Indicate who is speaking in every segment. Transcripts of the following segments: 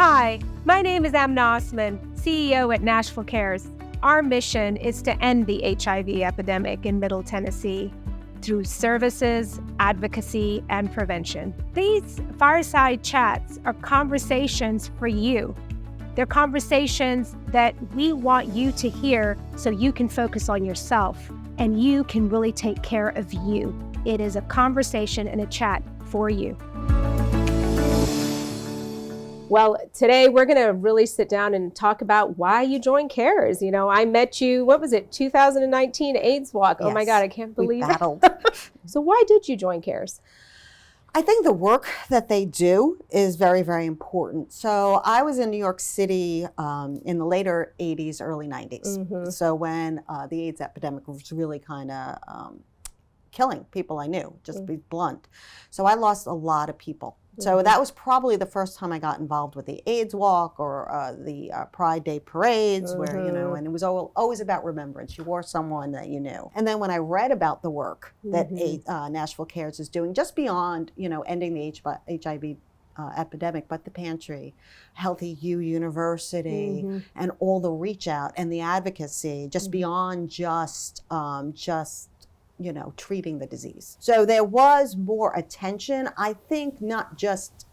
Speaker 1: Hi, my name is Amna Osman, CEO at Nashville CARES. Our mission is to end the HIV epidemic in Middle Tennessee through services, advocacy, and prevention. These Fireside Chats are conversations for you. They're conversations that we want you to hear so you can focus on yourself and you can really take care of you. It is a conversation and a chat for you. Well, today we're going to really sit down and talk about why you joined CARES. You know, I met you, 2019 AIDS Walk.
Speaker 2: Yes,
Speaker 1: oh my God, I can't believe
Speaker 2: it.
Speaker 1: So why did you join CARES?
Speaker 2: I think the work that they do is very, very important. So I was in New York City in the later 80s, early 90s. Mm-hmm. So when the AIDS epidemic was really kind of killing people I knew, just to be blunt. So I lost a lot of people. So that was probably the first time I got involved with the AIDS Walk or the Pride Day parades where, and it was always about remembrance. You wore someone that you knew. And then when I read about the work that Nashville CARES is doing, just beyond, ending the HIV epidemic, but the pantry, Healthy You University, and all the reach out and the advocacy, just beyond just treating the disease. So there was more attention. I think not just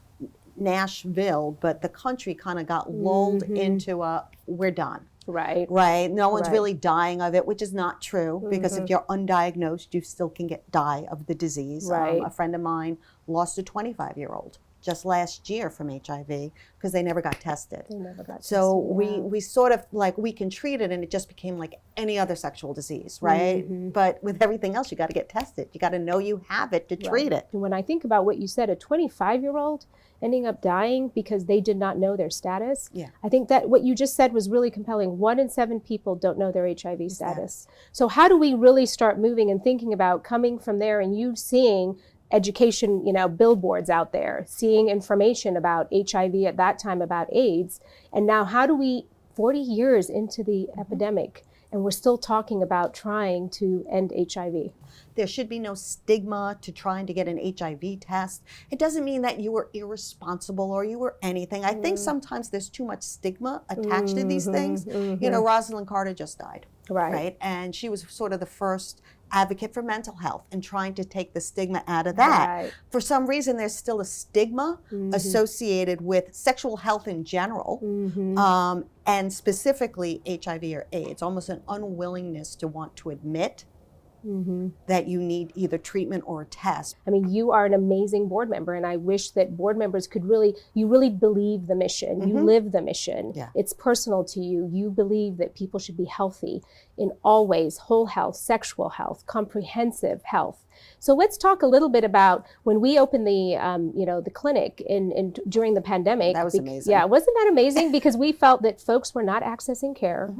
Speaker 2: Nashville, but the country kind of got lulled into we're done.
Speaker 1: Right.
Speaker 2: Right. No one's really dying of it, which is not true because if you're undiagnosed, you still can die of the disease.
Speaker 1: Right.
Speaker 2: A friend of mine lost a 25-year-old just last year from HIV because they never got tested. So we sort of we can treat it and it just became like any other sexual disease, right? But with everything else, you got to get tested. You got to know you have it to treat it.
Speaker 1: And when I think about what you said, a 25-year-old ending up dying because they did not know their status.
Speaker 2: Yeah.
Speaker 1: I think that what you just said was really compelling. 1 in 7 people don't know their HIV status. So how do we really start moving and thinking about coming from there and you seeing education, billboards out there, seeing information about HIV at that time, about AIDS. And now how do we, 40 years into the epidemic, and we're still talking about trying to end HIV?
Speaker 2: There should be no stigma to trying to get an HIV test. It doesn't mean that you were irresponsible or you were anything. I think sometimes there's too much stigma attached to these things. Rosalind Carter just died. Right. And she was sort of the first advocate for mental health and trying to take the stigma out of that. Right. For some reason, there's still a stigma associated with sexual health in general, and specifically HIV or AIDS, almost an unwillingness to want to admit that you need either treatment or a test.
Speaker 1: I mean, you are an amazing board member, and I wish that board members could you really believe the mission. You live the mission. Yeah. It's personal to you. You believe that people should be healthy in all ways, whole health, sexual health, comprehensive health. So let's talk a little bit about when we opened the clinic during the pandemic.
Speaker 2: That was amazing.
Speaker 1: Yeah, wasn't that amazing? Because we felt that folks were not accessing care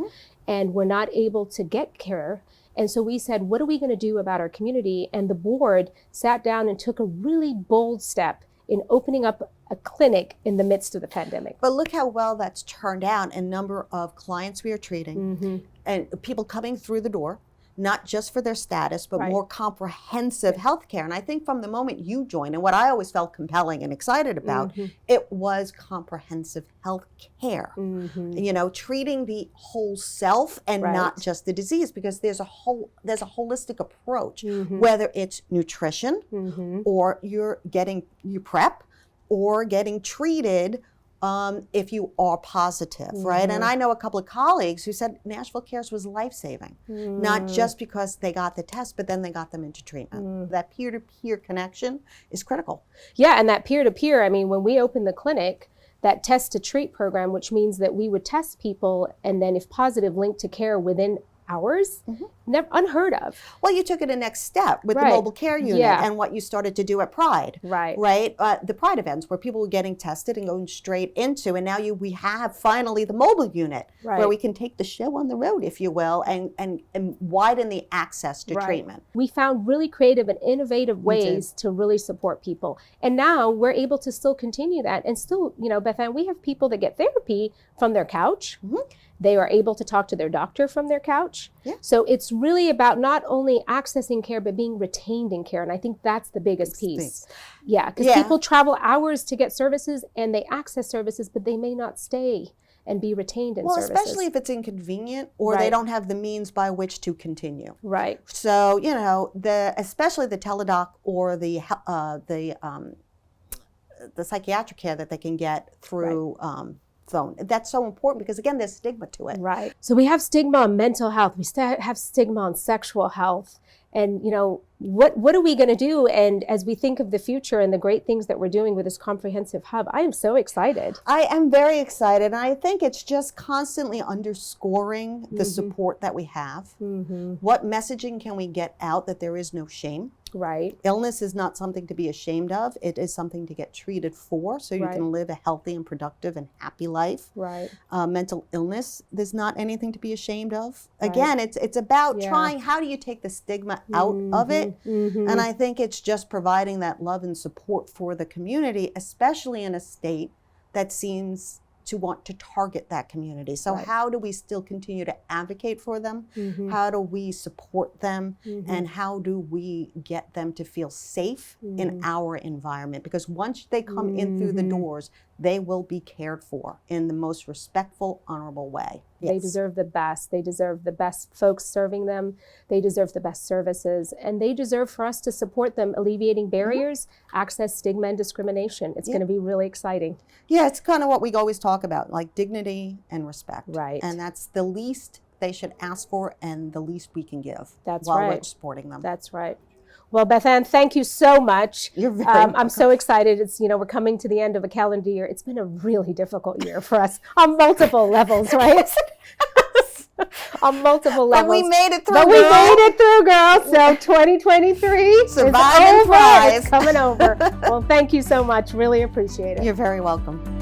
Speaker 1: and were not able to get care. And so we said, what are we going to do about our community? And the board sat down and took a really bold step in opening up a clinic in the midst of the pandemic.
Speaker 2: But look how well that's turned out in number of clients we are treating and people coming through the door, not just for their status, but more comprehensive health care. And I think from the moment you joined, and what I always felt compelling and excited about, it was comprehensive health care. Treating the whole self and not just the disease, because there's a holistic approach, whether it's nutrition or you prep or getting treated if you are positive, right? And I know a couple of colleagues who said Nashville CARES was life-saving, not just because they got the test, but then they got them into treatment. That peer-to-peer connection is critical.
Speaker 1: Yeah, and that peer-to-peer, I mean, when we opened the clinic, that test to treat program, which means that we would test people and then if positive, link to care within hours, never unheard of.
Speaker 2: Well, you took it a next step with the mobile care unit and what you started to do at Pride. Right. The Pride events where people were getting tested and going straight into, and now we have finally the mobile unit where we can take the show on the road, if you will, and widen the access to treatment.
Speaker 1: We found really creative and innovative ways to really support people. And now we're able to still continue that and still, Beth Ann, we have people that get therapy from their couch.
Speaker 3: They are able to talk to their doctor from their couch.
Speaker 2: Yeah.
Speaker 3: So it's really about not only accessing care, but being retained in care. And I think that's the biggest piece. Yeah, because people travel hours to get services and they access services, but they may not stay and be retained in services.
Speaker 2: Well, especially if it's inconvenient or they don't have the means by which to continue.
Speaker 3: Right.
Speaker 2: So, you know, especially the teledoc or the psychiatric care that they can get through phone. That's so important because, again, there's stigma to it.
Speaker 3: Right. So we have stigma on mental health. We still have stigma on sexual health. And, you know, what are we going to do? And as we think of the future and the great things that we're doing with this comprehensive hub, I am so excited.
Speaker 2: I am very excited. And I think it's just constantly underscoring the support that we have. What messaging can we get out that there is no shame?
Speaker 3: Right.
Speaker 2: Illness is not something to be ashamed of. It is something to get treated for so you can live a healthy and productive and happy life.
Speaker 3: Right.
Speaker 2: Mental illness, there's not anything to be ashamed of. Again, it's about trying, how do you take the stigma out of it? And I think it's just providing that love and support for the community, especially in a state that seems to want to target that community. So how do we still continue to advocate for them? How do we support them? And how do we get them to feel safe in our environment? Because once they come in through the doors, they will be cared for in the most respectful, honorable way. Yes.
Speaker 3: They deserve the best. They deserve the best folks serving them. They deserve the best services. And they deserve for us to support them, alleviating barriers, access, stigma, and discrimination. It's going to be really exciting.
Speaker 2: Yeah, it's kind of what we always talk about, like dignity and respect.
Speaker 3: Right.
Speaker 2: And that's the least they should ask for and the least we can give
Speaker 3: while
Speaker 2: we're supporting them.
Speaker 3: That's right. Well, Beth Ann, thank you so much.
Speaker 2: You're very welcome.
Speaker 3: I'm so excited. It's, you know, we're coming to the end of a calendar year. It's been a really difficult year for us on multiple levels, right? On multiple levels.
Speaker 2: But we made it through,
Speaker 3: But we made it through, girl. So 2023
Speaker 2: Survive
Speaker 3: is
Speaker 2: and
Speaker 3: over.
Speaker 2: thrive.
Speaker 3: It's coming over. Well, thank you so much. Really appreciate it.
Speaker 2: You're very welcome.